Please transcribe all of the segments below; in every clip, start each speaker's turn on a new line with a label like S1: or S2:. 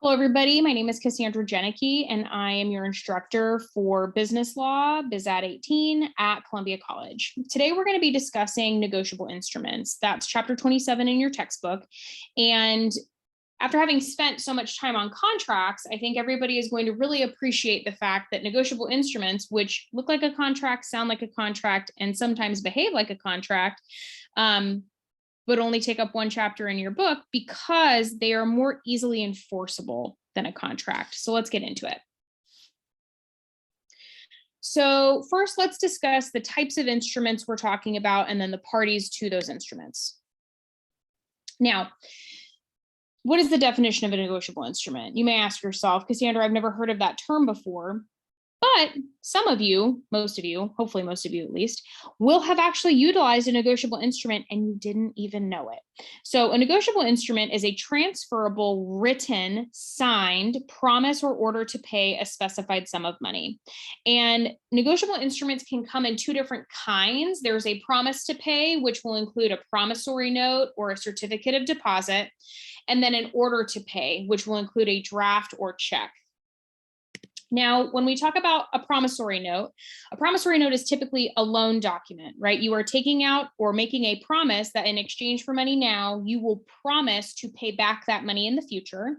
S1: Hello, everybody. My name is Cassandra Jenicky, and I am your instructor for business law, BUSAD18 at Columbia College. Today, we're going to be discussing negotiable instruments. That's chapter 27 in your textbook. And after having spent so much time on contracts, I think everybody is going to really appreciate the fact that negotiable instruments, which look like a contract, sound like a contract, and sometimes behave like a contract, but only take up one chapter in your book because they are more easily enforceable than a contract. So let's get into it. So first, let's discuss the types of instruments we're talking about and then the parties to those instruments. Now, what is the definition of a negotiable instrument? You may ask yourself, Cassandra, I've never heard of that term before. But some of you, most of you, hopefully most of you at least, will have actually utilized a negotiable instrument and you didn't even know it. So a negotiable instrument is a transferable, written, signed promise or order to pay a specified sum of money. And negotiable instruments can come in two different kinds. There's a promise to pay, which will include a promissory note or a certificate of deposit, and then an order to pay, which will include a draft or check. Now, when we talk about a promissory note is typically a loan document, right? You are taking out or making a promise that in exchange for money now, you will promise to pay back that money in the future.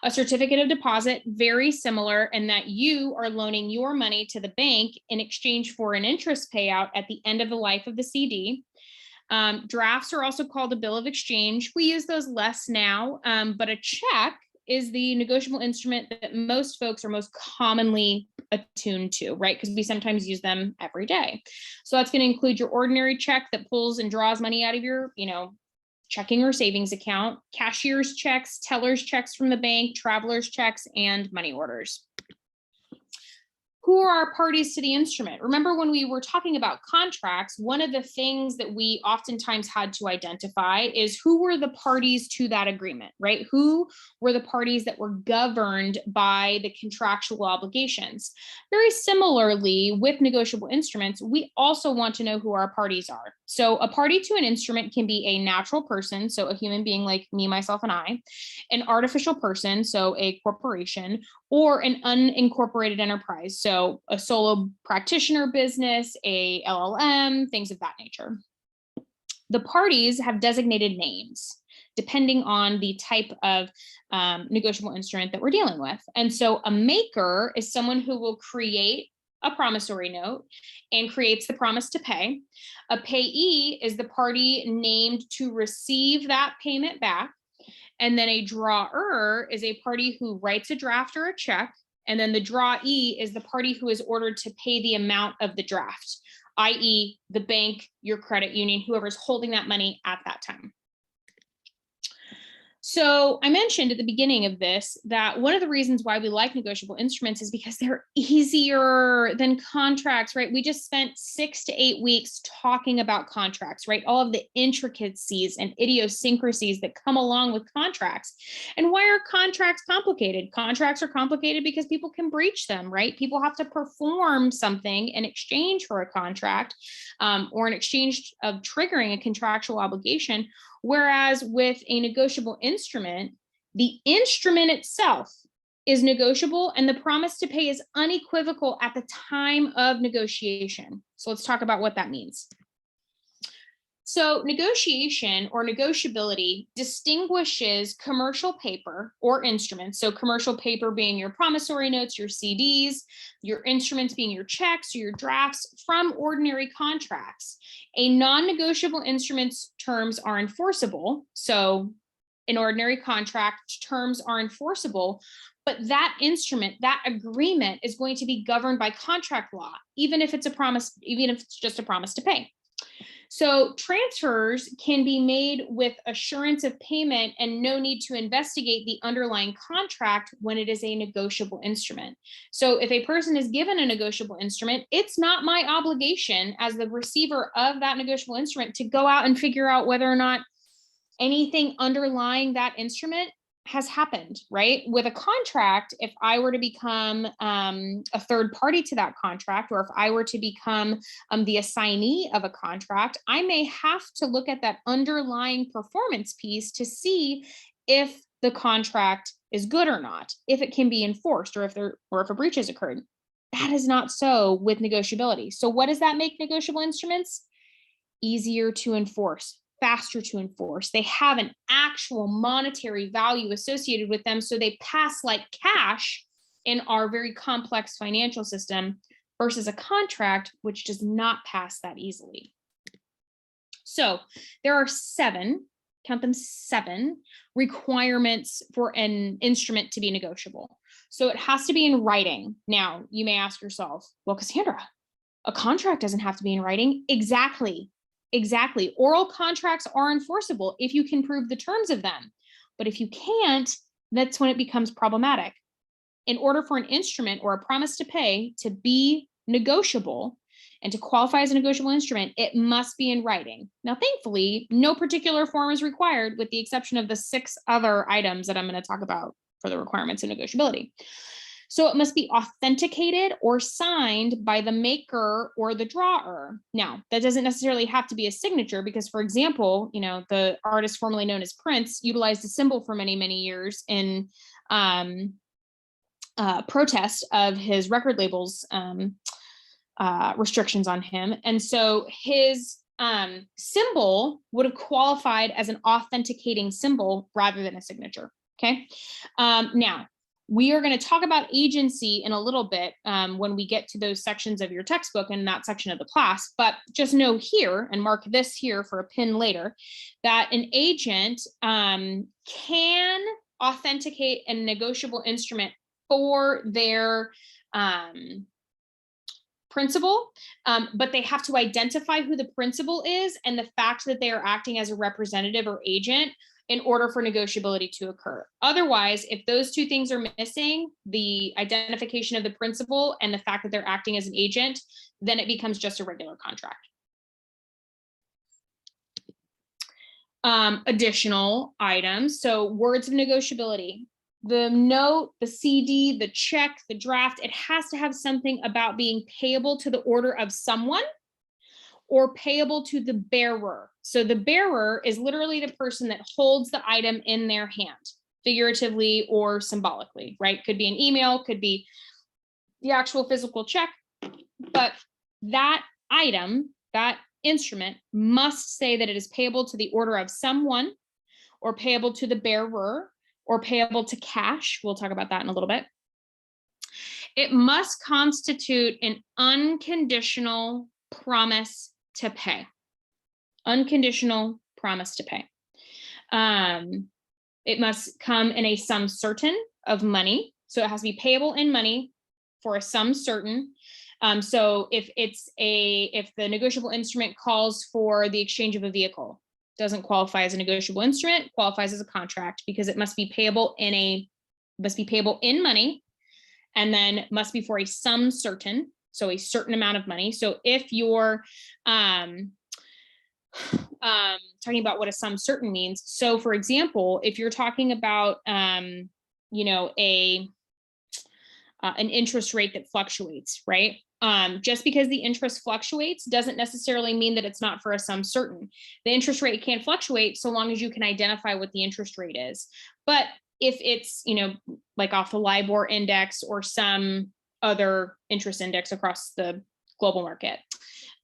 S1: A certificate of deposit, very similar in that you are loaning your money to the bank in exchange for an interest payout at the end of the life of the CD. Drafts are also called a bill of exchange. We use those less now, but a check is the negotiable instrument that most folks are most commonly attuned to, right? Because we sometimes use them every day. So that's going to include your ordinary check that pulls and draws money out of your, checking or savings account, cashier's checks, teller's checks from the bank, traveler's checks, and money orders. Who are our parties to the instrument? Remember when we were talking about contracts, one of the things that we oftentimes had to identify is who were the parties to that agreement, right? Who were the parties that were governed by the contractual obligations? Very similarly, with negotiable instruments, we also want to know who our parties are. So a party to an instrument can be a natural person, so a human being like me, myself, and I, an artificial person, so a corporation, or an unincorporated enterprise, so a solo practitioner business, a LLM, things of that nature. The parties have designated names depending on the type of negotiable instrument that we're dealing with. And so a maker is someone who will create a promissory note and creates the promise to pay. A payee is the party named to receive that payment back. And then a drawer is a party who writes a draft or a check. And then the drawee is the party who is ordered to pay the amount of the draft, i.e. the bank, your credit union, whoever's holding that money at that time. So I mentioned at the beginning of this that one of the reasons why we like negotiable instruments is because they're easier than contracts, right? We just spent 6 to 8 weeks talking about contracts, right? All of the intricacies and idiosyncrasies that come along with contracts. And why are contracts complicated? Contracts are complicated because people can breach them, right? People have to perform something in exchange for a contract or in exchange of triggering a contractual obligation. Whereas with a negotiable instrument, the instrument itself is negotiable and the promise to pay is unequivocal at the time of negotiation. So let's talk about what that means. So negotiation or negotiability distinguishes commercial paper or instruments. So commercial paper being your promissory notes, your CDs, your instruments being your checks or your drafts from ordinary contracts. A non-negotiable instrument's terms are enforceable. So in ordinary contract, terms are enforceable, but that instrument, that agreement is going to be governed by contract law, even if it's a promise, even if it's just a promise to pay. So transfers can be made with assurance of payment and no need to investigate the underlying contract when it is a negotiable instrument. So if a person is given a negotiable instrument, it's not my obligation as the receiver of that negotiable instrument to go out and figure out whether or not anything underlying that instrument has happened, right? With a contract, if I were to become a third party to that contract, or if I were to become the assignee of a contract, I may have to look at that underlying performance piece to see if the contract is good or not, if it can be enforced, or if a breach has occurred. That is not so with negotiability. So what does that make negotiable instruments? Easier to enforce, faster to enforce. They have an actual monetary value associated with them, so they pass like cash in our very complex financial system, versus a contract, which does not pass that easily. So there are 7, count them 7, requirements for an instrument to be negotiable. So it has to be in writing. Now, you may ask yourself, well, Cassandra, a contract doesn't have to be in writing. Exactly. Oral contracts are enforceable if you can prove the terms of them. But if you can't, that's when it becomes problematic. In order for an instrument or a promise to pay to be negotiable and to qualify as a negotiable instrument, it must be in writing. Now, thankfully, no particular form is required, with the exception of the 6 other items that I'm going to talk about for the requirements of negotiability. So it must be authenticated or signed by the maker or the drawer. Now, that doesn't necessarily have to be a signature, because, for example, the artist formerly known as Prince utilized a symbol for many, many years in protest of his record label's restrictions on him. And so his symbol would have qualified as an authenticating symbol rather than a signature. Okay. Now, we are going to talk about agency in a little bit when we get to those sections of your textbook and that section of the class. But just know here, and mark this here for a pin later, that an agent can authenticate a negotiable instrument for their principal, but they have to identify who the principal is and the fact that they are acting as a representative or agent in order for negotiability to occur. Otherwise, if those 2 things are missing, the identification of the principal and the fact that they're acting as an agent, then it becomes just a regular contract. Additional items. So words of negotiability. The note, the CD, the check, the draft, it has to have something about being payable to the order of someone or payable to the bearer. So the bearer is literally the person that holds the item in their hand, figuratively or symbolically, right? Could be an email, could be the actual physical check, but that item, that instrument must say that it is payable to the order of someone, or payable to the bearer, or payable to cash. We'll talk about that in a little bit. It must constitute an unconditional promise to pay. Unconditional promise to pay. It must come in a sum certain of money. So it has to be payable in money for a sum certain. So if the negotiable instrument calls for the exchange of a vehicle, doesn't qualify as a negotiable instrument, qualifies as a contract, because it must be payable in money, and then must be for a sum certain, so a certain amount of money. So if you're talking about what a sum certain means, so for example, if you're talking about an interest rate that fluctuates, right? Just because the interest fluctuates doesn't necessarily mean that it's not for a sum certain. The interest rate can fluctuate so long as you can identify what the interest rate is. But if it's, like off the LIBOR index or some other interest index across the global market.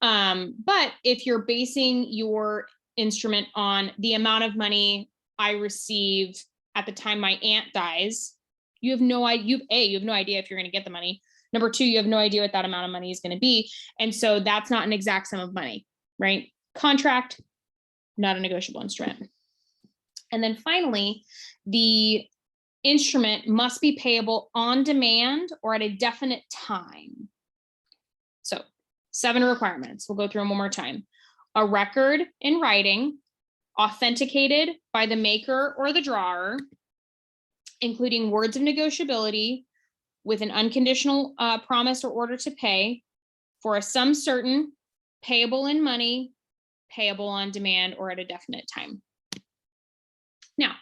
S1: But if you're basing your instrument on the amount of money I receive at the time my aunt dies, you have no idea. You have no idea if you're going to get the money. Number 2, you have no idea what that amount of money is going to be. And so that's not an exact sum of money, right? Contract, not a negotiable instrument. And then finally, the instrument must be payable on demand or at a definite time. So 7 requirements. We'll go through them one more time. A record in writing, authenticated by the maker or the drawer, including words of negotiability, with an unconditional promise or order to pay for a sum certain, payable in money, payable on demand, or at a definite time. Now,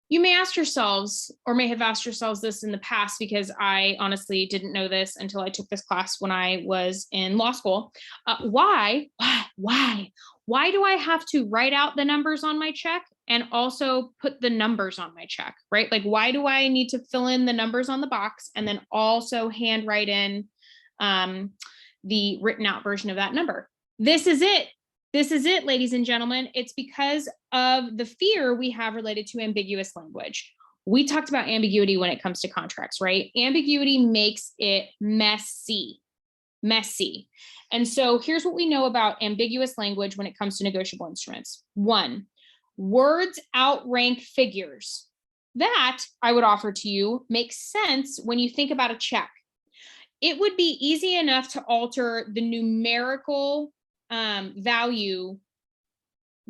S1: you may ask yourselves, or may have asked yourselves this in the past, because I honestly didn't know this until I took this class when I was in law school. Why do I have to write out the numbers on my check and also put the numbers on my check, right? Like, why do I need to fill in the numbers on the box and then also handwrite in the written out version of that number? This is it. This is it, ladies and gentlemen. It's because of the fear we have related to ambiguous language. We talked about ambiguity when it comes to contracts, right? Ambiguity makes it messy. And so here's what we know about ambiguous language when it comes to negotiable instruments. 1, words outrank figures. That, I would offer to you, makes sense when you think about a check. It would be easy enough to alter the numerical value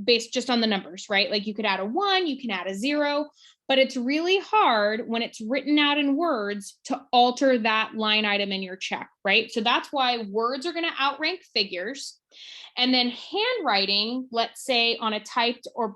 S1: based just on the numbers, right? Like you could add a 1, you can add a 0, but it's really hard when it's written out in words to alter that line item in your check, right? So that's why words are going to outrank figures. And then handwriting, let's say on a typed or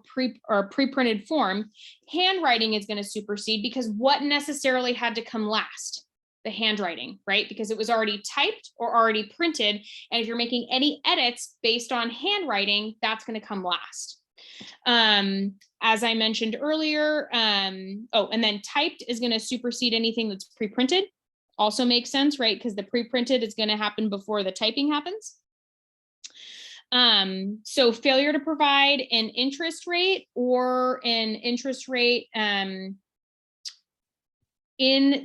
S1: pre-printed form, handwriting is going to supersede, because what necessarily had to come last? The handwriting, right? Because it was already typed or already printed. And if you're making any edits based on handwriting, that's going to come last. As I mentioned earlier, and then typed is going to supersede anything that's pre-printed. Also makes sense, right? Because the pre-printed is going to happen before the typing happens. So failure to provide an interest rate or an interest rate in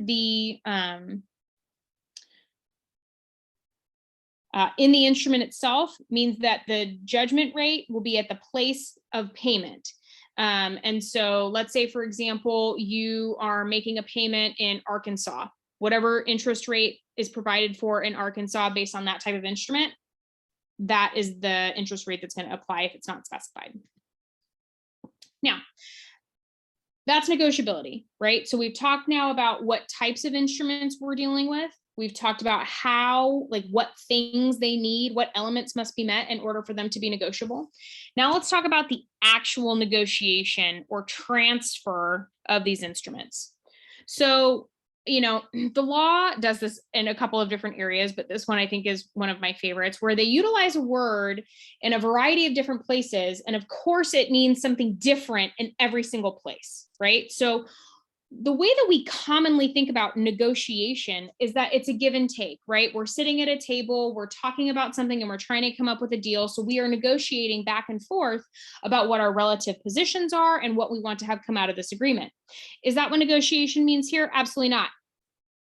S1: the instrument itself means that the judgment rate will be at the place of payment. And so let's say, for example, you are making a payment in Arkansas. Whatever interest rate is provided for in Arkansas based on that type of instrument, that is the interest rate that's going to apply if it's not specified. Now, that's negotiability, right? So we've talked now about what types of instruments we're dealing with. We've talked about how, like what things they need, what elements must be met in order for them to be negotiable. Now let's talk about the actual negotiation or transfer of these instruments. So, you know, the law does this in a couple of different areas, but this one I think is one of my favorites, where they utilize a word in a variety of different places. And of course, it means something different in every single place, right? So the way that we commonly think about negotiation is that it's a give and take, right? We're sitting at a table, we're talking about something, and we're trying to come up with a deal. So we are negotiating back and forth about what our relative positions are and what we want to have come out of this agreement. Is that what negotiation means here? Absolutely not.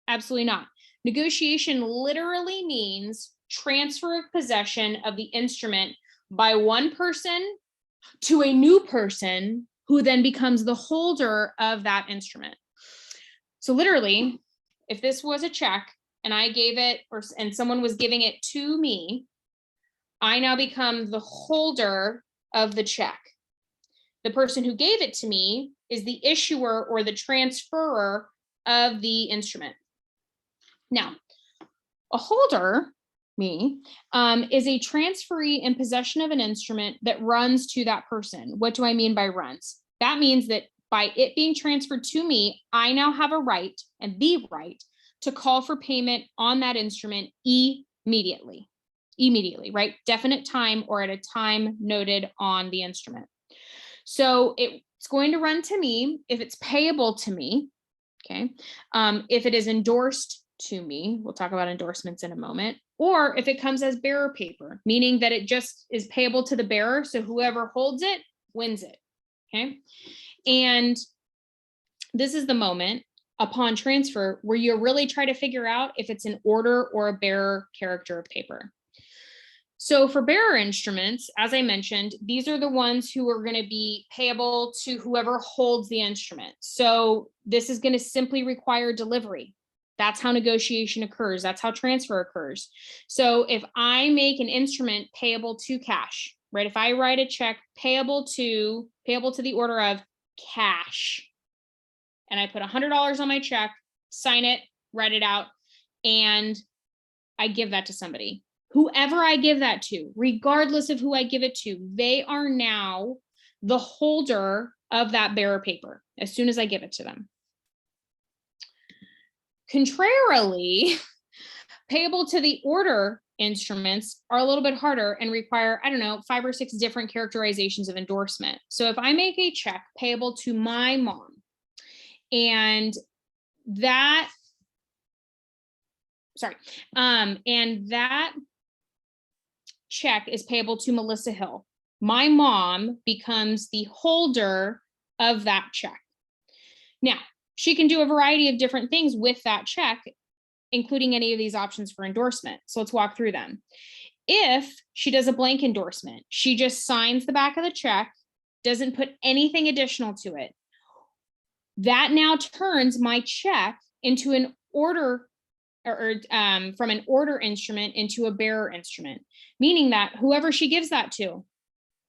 S1: Absolutely not. Negotiation literally means transfer of possession of the instrument by one person to a new person who then becomes the holder of that instrument. So literally, if this was a check and I gave it, and someone was giving it to me, I now become the holder of the check. The person who gave it to me is the issuer or the transferor of the instrument. Now, a holder, me, is a transferee in possession of an instrument that runs to that person. What do I mean by runs? That means that by it being transferred to me, I now have a right and the right to call for payment on that instrument immediately, right? Definite time or at a time noted on the instrument. So it's going to run to me if it's payable to me, okay? If it is endorsed to me, we'll talk about endorsements in a moment, or if it comes as bearer paper, meaning that it just is payable to the bearer, so whoever holds it wins it, okay? And this is the moment upon transfer where you really try to figure out if it's an order or a bearer character of paper. So for bearer instruments, as I mentioned, these are the ones who are going to be payable to whoever holds the instrument. So this is going to simply require delivery. That's how negotiation occurs. That's how transfer occurs. So if I make an instrument payable to cash, right? If I write a check payable to the order of cash, and I put $100 on my check, sign it, write it out, and I give that to somebody. Whoever I give that to, regardless of who I give it to, they are now the holder of that bearer paper as soon as I give it to them. Contrarily, payable to the order instruments are a little bit harder and require, I don't know, 5 or 6 different characterizations of endorsement. So if I make a check payable to my mom, and that, and that check is payable to Melissa Hill, my mom becomes the holder of that check. Now, she can do a variety of different things with that check, including any of these options for endorsement. So let's walk through them. If she does a blank endorsement, she just signs the back of the check, doesn't put anything additional to it. That now turns my check into an order, or from an order instrument into a bearer instrument, meaning that whoever she gives that to,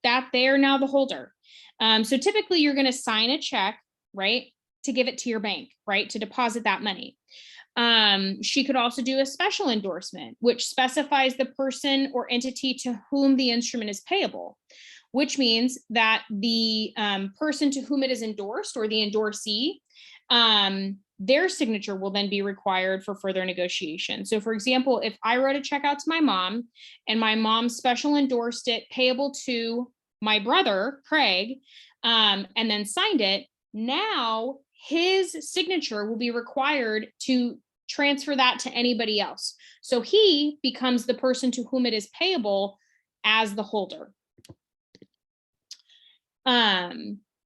S1: that they are now the holder. So typically you're going to sign a check, right, to give it to your bank, right, to deposit that money. She could also do a special endorsement, which specifies the person or entity to whom the instrument is payable, which means that the person to whom it is endorsed, or the endorsee, their signature will then be required for further negotiation. So for example, if I wrote a check out to my mom and my mom special endorsed it payable to my brother, Craig, and then signed it, now his signature will be required to transfer that to anybody else. So he becomes the person to whom it is payable as the holder.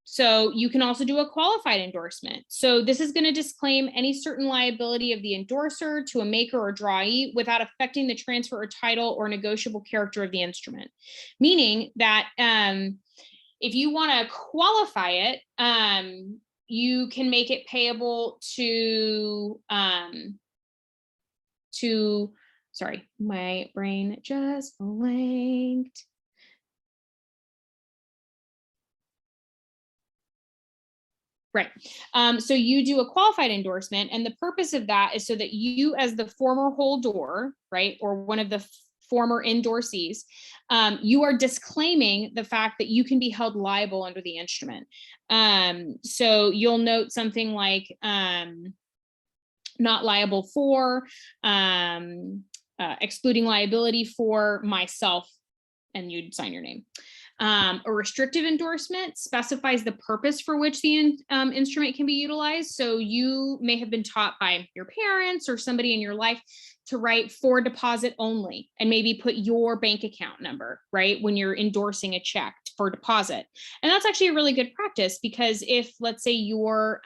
S1: So you can also do a qualified endorsement. So this is going to disclaim any certain liability of the endorser to a maker or drawee without affecting the transfer or title or negotiable character of the instrument. Meaning that if you want to qualify it, you can make it payable to, sorry, my brain just blanked. Right. So you do a qualified endorsement, and the purpose of that is so that you, as the former holder, right, or one of the former endorsees, you are disclaiming the fact that you can be held liable under the instrument. So you'll note something like not liable for, excluding liability for myself, and you'd sign your name. A restrictive endorsement specifies the purpose for which the instrument can be utilized. So you may have been taught by your parents or somebody in your life to write for deposit only, and maybe put your bank account number, right, when you're endorsing a check for deposit. And that's actually a really good practice, because if, let's say, you're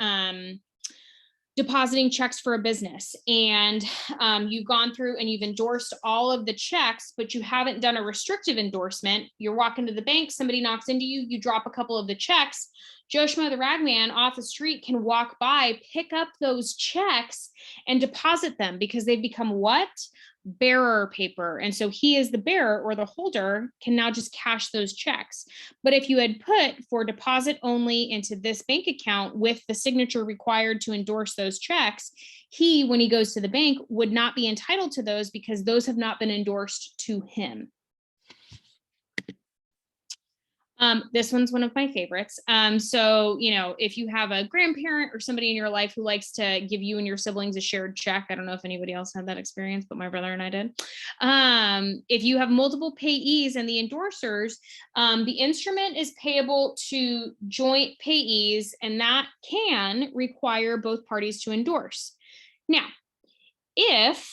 S1: depositing checks for a business, and you've gone through and you've endorsed all of the checks, but you haven't done a restrictive endorsement, you're walking to the bank, somebody knocks into you, you drop a couple of the checks, Joe Schmo the ragman off the street can walk by, pick up those checks and deposit them, because they've become what? Bearer paper. And so he, is the bearer or the holder, can now just cash those checks. But if you had put for deposit only into this bank account with the signature required to endorse those checks, he, when he goes to the bank, would not be entitled to those, because those have not been endorsed to him. This one's one of my favorites. So, you know, if you have a grandparent or somebody in your life who likes to give you and your siblings a shared check, I don't know if anybody else had that experience, but my brother and I did. If you have multiple payees and the endorsers, the instrument is payable to joint payees, and that can require both parties to endorse. Now, if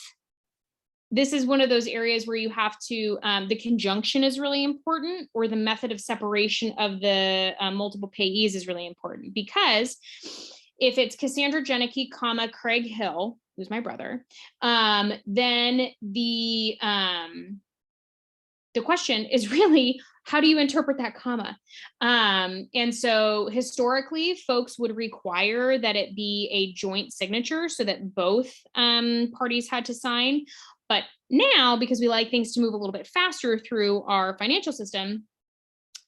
S1: this is one of those areas where you have to, the conjunction is really important, or the method of separation of the multiple payees is really important, because if it's Cassandra Jenneke, comma, Craig Hill, who's my brother, then the question is really, how do you interpret that comma? And so historically, folks would require that it be a joint signature so that both parties had to sign. But now, because we like things to move a little bit faster through our financial system,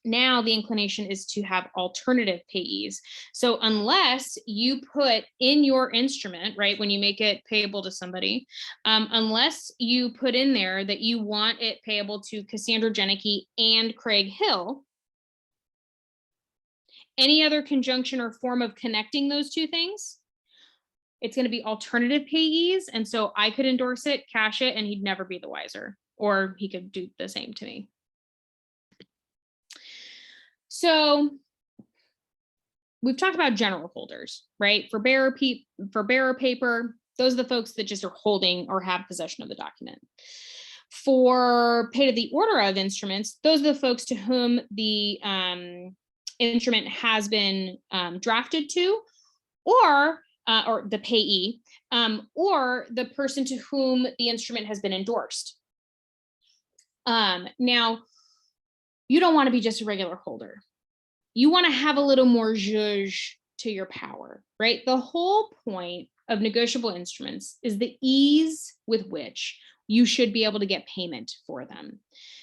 S1: now the inclination is to have alternative payees. So unless you put in your instrument, right, when you make it payable to somebody, unless you put in there that you want it payable to Cassandra Jenneke and Craig Hill, any other conjunction or form of connecting those two things, it's going to be alternative payees. And so I could endorse it, cash it, and he'd never be the wiser. or he could do the same to me. So we've talked about general holders, right? For bearer paper, those are the folks that just are holding or have possession of the document. For pay to the order of instruments, those are the folks to whom the instrument has been drafted to, or the payee, or the person to whom the instrument has been endorsed. Now, you don't want to be just a regular holder. You want to have a little more zhuzh to your power, right? The whole point of negotiable instruments is the ease with which you should be able to get payment for them.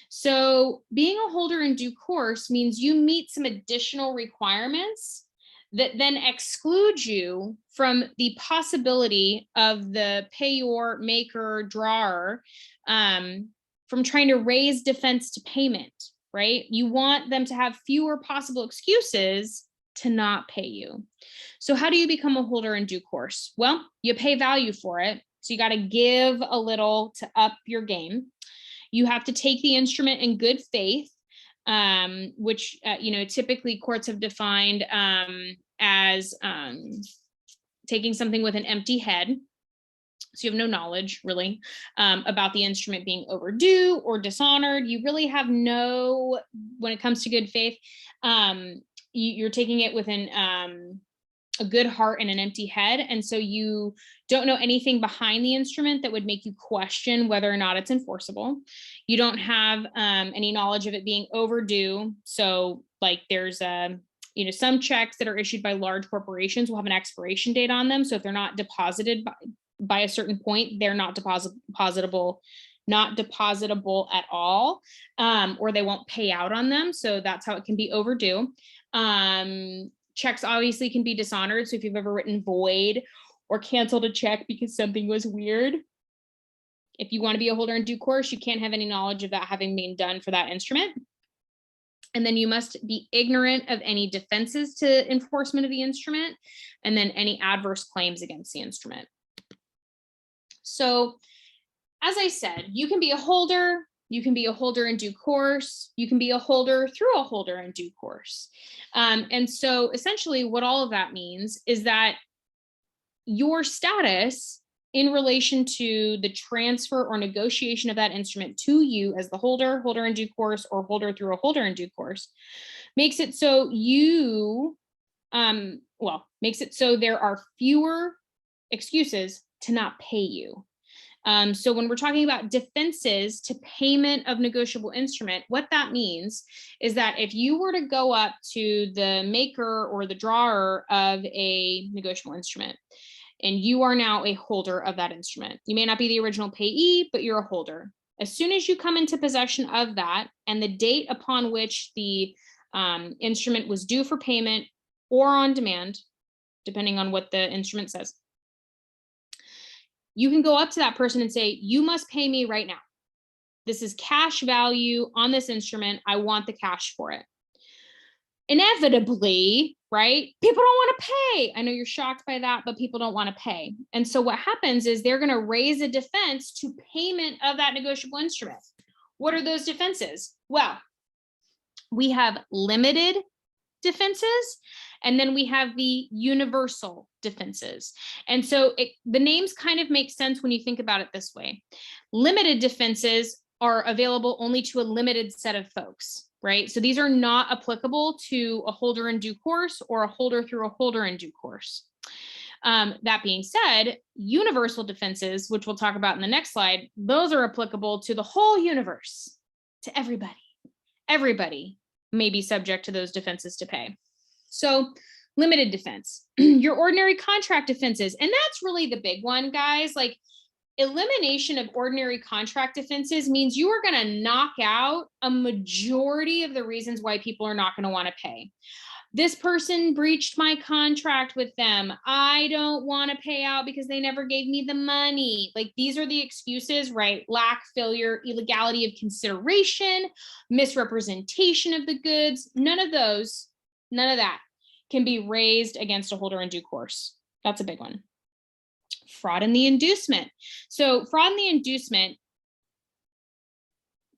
S1: So being a holder in due course means you meet some additional requirements that then exclude you from the possibility of the payor, maker, drawer from trying to raise defense to payment, right? You want them to have fewer possible excuses to not pay you. So how do you become a holder in due course? Well, you pay value for it. So you got to give a little to up your game. You have to take the instrument in good faith, which, typically courts have defined as taking something with an empty head. So you have no knowledge really about the instrument being overdue or dishonored. You really have no, when it comes to good faith, you're taking it with a good heart and an empty head. And so you don't know anything behind the instrument that would make you question whether or not it's enforceable. You don't have any knowledge of it being overdue. So like there's some checks that are issued by large corporations will have an expiration date on them. So if they're not deposited by a certain point, they're not depositable at all, or they won't pay out on them. So that's how it can be overdue. Checks obviously can be dishonored. So if you've ever written void or canceled a check because something was weird, if you want to be a holder in due course, you can't have any knowledge of that having been done for that instrument. And then you must be ignorant of any defenses to enforcement of the instrument, and then any adverse claims against the instrument. So as I said, you can be a holder, you can be a holder in due course, you can be a holder through a holder in due course. And so essentially what all of that means is that your status in relation to the transfer or negotiation of that instrument to you as the holder in due course, or holder through a holder in due course, makes it so there are fewer excuses to not pay you. So when we're talking about defenses to payment of negotiable instrument, what that means is that if you were to go up to the maker or the drawer of a negotiable instrument, and you are now a holder of that instrument, you may not be the original payee, but you're a holder. As soon as you come into possession of that, and the date upon which the instrument was due for payment or on demand, depending on what the instrument says, you can go up to that person and say, you must pay me right now. This is cash value on this instrument. I want the cash for it. Inevitably, right? People don't want to pay. I know you're shocked by that, but people don't want to pay. And so what happens is they're going to raise a defense to payment of that negotiable instrument. What are those defenses? Well, we have limited defenses, and then we have the universal defenses. And so the names kind of make sense when you think about it this way. Limited defenses are available only to a limited set of folks, right? So these are not applicable to a holder in due course or a holder through a holder in due course. That being said, universal defenses, which we'll talk about in the next slide, those are applicable to the whole universe, to everybody. Everybody may be subject to those defenses to pay. So limited defense, your ordinary contract defenses, and that's really the big one, guys. Like, elimination of ordinary contract defenses means you are going to knock out a majority of the reasons why people are not going to want to pay. This person breached my contract with them. I don't want to pay out because they never gave me the money. Like, these are the excuses, right? Lack, failure, illegality of consideration, misrepresentation of the goods. None of that can be raised against a holder in due course. That's a big one. Fraud in the inducement. So fraud in the inducement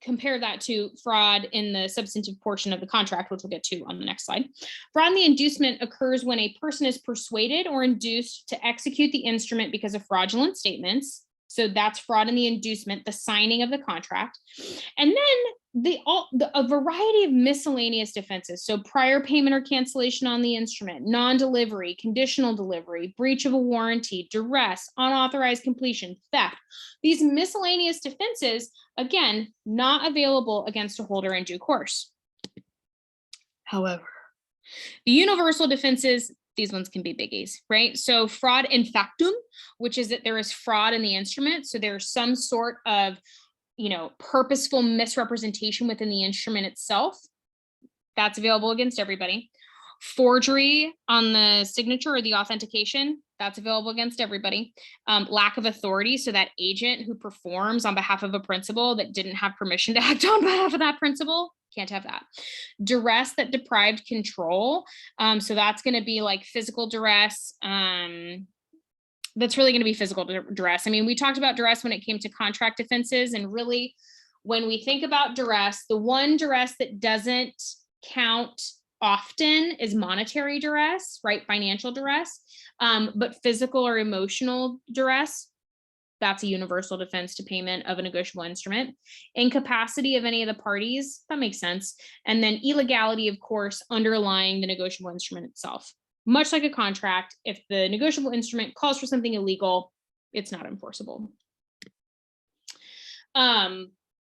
S1: compare that to fraud in the substantive portion of the contract, which we'll get to on the next slide. Fraud in the inducement occurs when a person is persuaded or induced to execute the instrument because of fraudulent statements. So that's fraud in the inducement, the signing of the contract. And then a variety of miscellaneous defenses. So prior payment or cancellation on the instrument, non-delivery, conditional delivery, breach of a warranty, duress, unauthorized completion, theft. These miscellaneous defenses, again, not available against a holder in due course. However, the universal defenses, these ones can be biggies, right? So fraud in factum, which is that there is fraud in the instrument. So there's some sort of, purposeful misrepresentation within the instrument itself. That's available against everybody. Forgery on the signature or the authentication, that's available against everybody. Lack of authority, so that agent who performs on behalf of a principal that didn't have permission to act on behalf of that principal, can't have that. Duress that deprived control, so that's going to be like physical duress. That's really going to be physical duress. I mean, we talked about duress when it came to contract offenses, and really, when we think about duress, the one duress that doesn't count often is monetary duress, right? Financial duress, but physical or emotional duress, that's a universal defense to payment of a negotiable instrument. Incapacity of any of the parties, that makes sense. And then illegality, of course, underlying the negotiable instrument itself. Much like a contract, if the negotiable instrument calls for something illegal, it's not enforceable.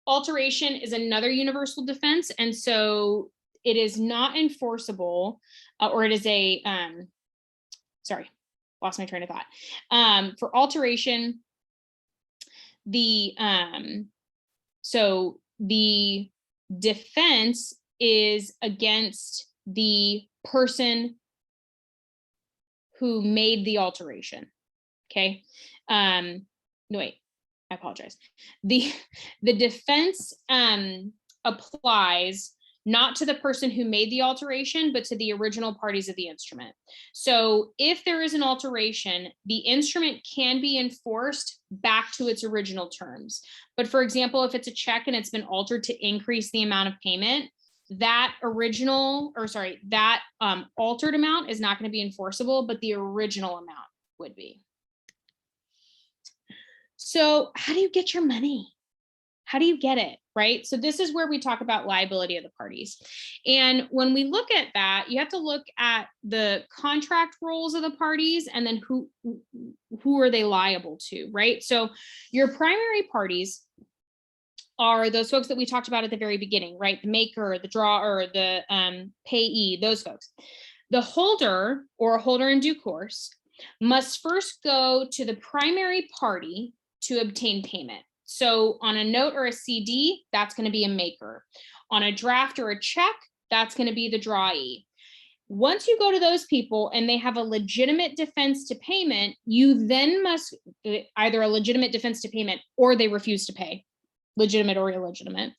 S1: Alteration is another universal defense, and so it is not enforceable, or it is a, sorry, lost my train of thought. For alteration, so the defense is against the person who made the alteration. Okay. No, wait, I apologize. The defense applies not to the person who made the alteration, but to the original parties of the instrument. So if there is an alteration, the instrument can be enforced back to its original terms. But for example, if it's a check and it's been altered to increase the amount of payment, that altered amount is not going to be enforceable, but the original amount would be. So how do you get your money? How do you get it, right? So this is where we talk about liability of the parties. And when we look at that, you have to look at the contract roles of the parties and then who are they liable to, right? So your primary parties are those folks that we talked about at the very beginning, right? The maker, the drawer, the payee, those folks. The holder or a holder in due course must first go to the primary party to obtain payment. So on a note or a CD, that's going to be a maker. On a draft or a check, that's going to be the drawee. Once you go to those people and they have a legitimate defense to payment, you then must either a legitimate defense to payment or they refuse to pay, legitimate or illegitimate.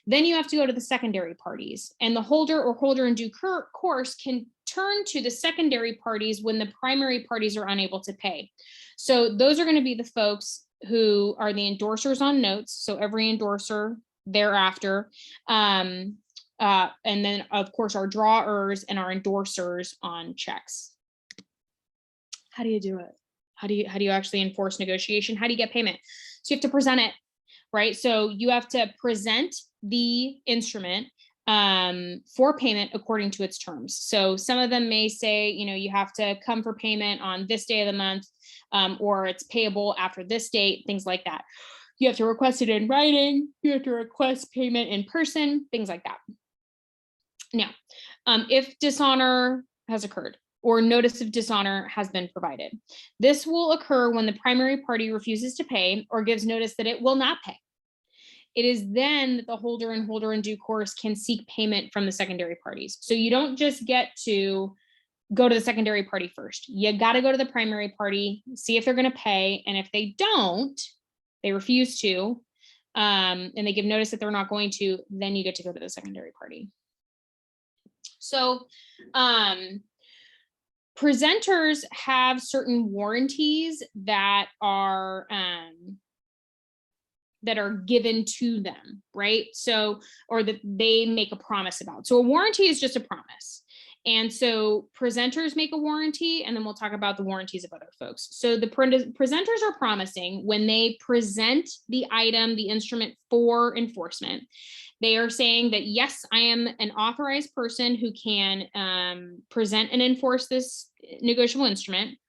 S1: Then you have to go to the secondary parties, and the holder or holder in due course can turn to the secondary parties when the primary parties are unable to pay. So those are going to be the folks who are the endorsers on notes. So every endorser thereafter. And then of course our drawers and our endorsers on checks. How do you do it? How do you actually enforce negotiation? How do you get payment? So you have to present it, right? So you have to present the instrument for payment according to its terms. So some of them may say, you have to come for payment on this day of the month, or it's payable after this date, things like that. You have to request it in writing. You have to request payment in person, things like that. Now, if dishonor has occurred or notice of dishonor has been provided, this will occur when the primary party refuses to pay or gives notice that it will not pay. It is then that the holder in due course can seek payment from the secondary parties. So you don't just get to go to the secondary party first. You got to go to the primary party, see if they're going to pay. And if they don't, they refuse to, and they give notice that they're not going to, then you get to go to the secondary party. So presenters have certain warranties that are that are given to them, right? So, or that they make a promise about. So a warranty is just a promise. And so presenters make a warranty, and then we'll talk about the warranties of other folks. So the presenters are promising when they present the item, the instrument for enforcement, they are saying that, yes, I am an authorized person who can present and enforce this negotiable instrument.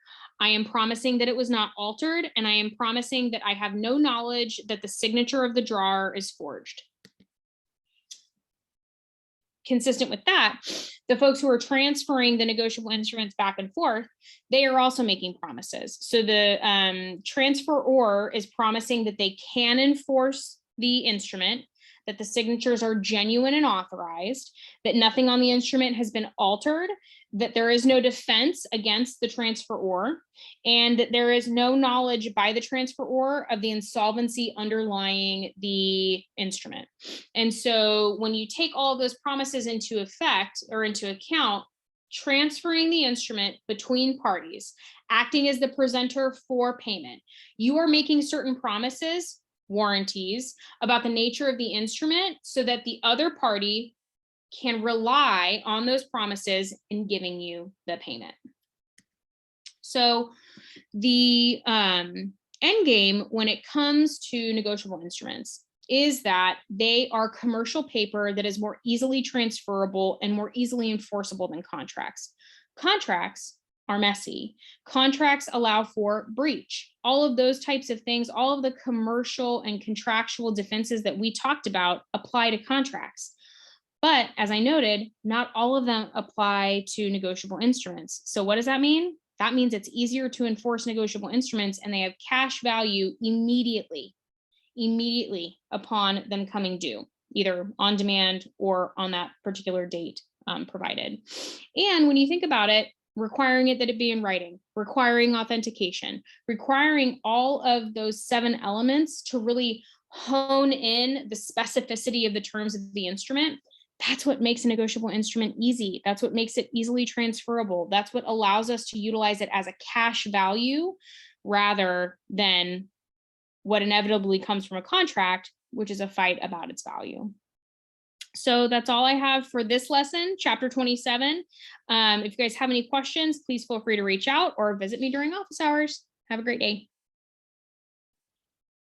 S1: I am promising that it was not altered, and I am promising that I have no knowledge that the signature of the drawer is forged. Consistent with that, the folks who are transferring the negotiable instruments back and forth, they are also making promises. So the transferor is promising that they can enforce the instrument, that the signatures are genuine and authorized, that nothing on the instrument has been altered, that there is no defense against the transferor, and that there is no knowledge by the transferor of the insolvency underlying the instrument. And so when you take all of those promises into effect or into account, transferring the instrument between parties, acting as the presenter for payment, you are making certain promises, warranties about the nature of the instrument so that the other party can rely on those promises in giving you the payment. So the end game when it comes to negotiable instruments is that they are commercial paper that is more easily transferable and more easily enforceable than contracts. Contracts are messy. Contracts allow for breach. All of those types of things, all of the commercial and contractual defenses that we talked about apply to contracts. But as I noted, not all of them apply to negotiable instruments. So what does that mean? That means it's easier to enforce negotiable instruments, and they have cash value immediately upon them coming due, either on demand or on that particular date provided. And when you think about it, requiring it that it be in writing, requiring authentication, requiring all of those 7 elements to really hone in the specificity of the terms of the instrument, that's what makes a negotiable instrument easy. That's what makes it easily transferable. That's what allows us to utilize it as a cash value rather than what inevitably comes from a contract, which is a fight about its value. So that's all I have for this lesson, chapter 27. If you guys have any questions, please feel free to reach out or visit me during office hours. Have a great day.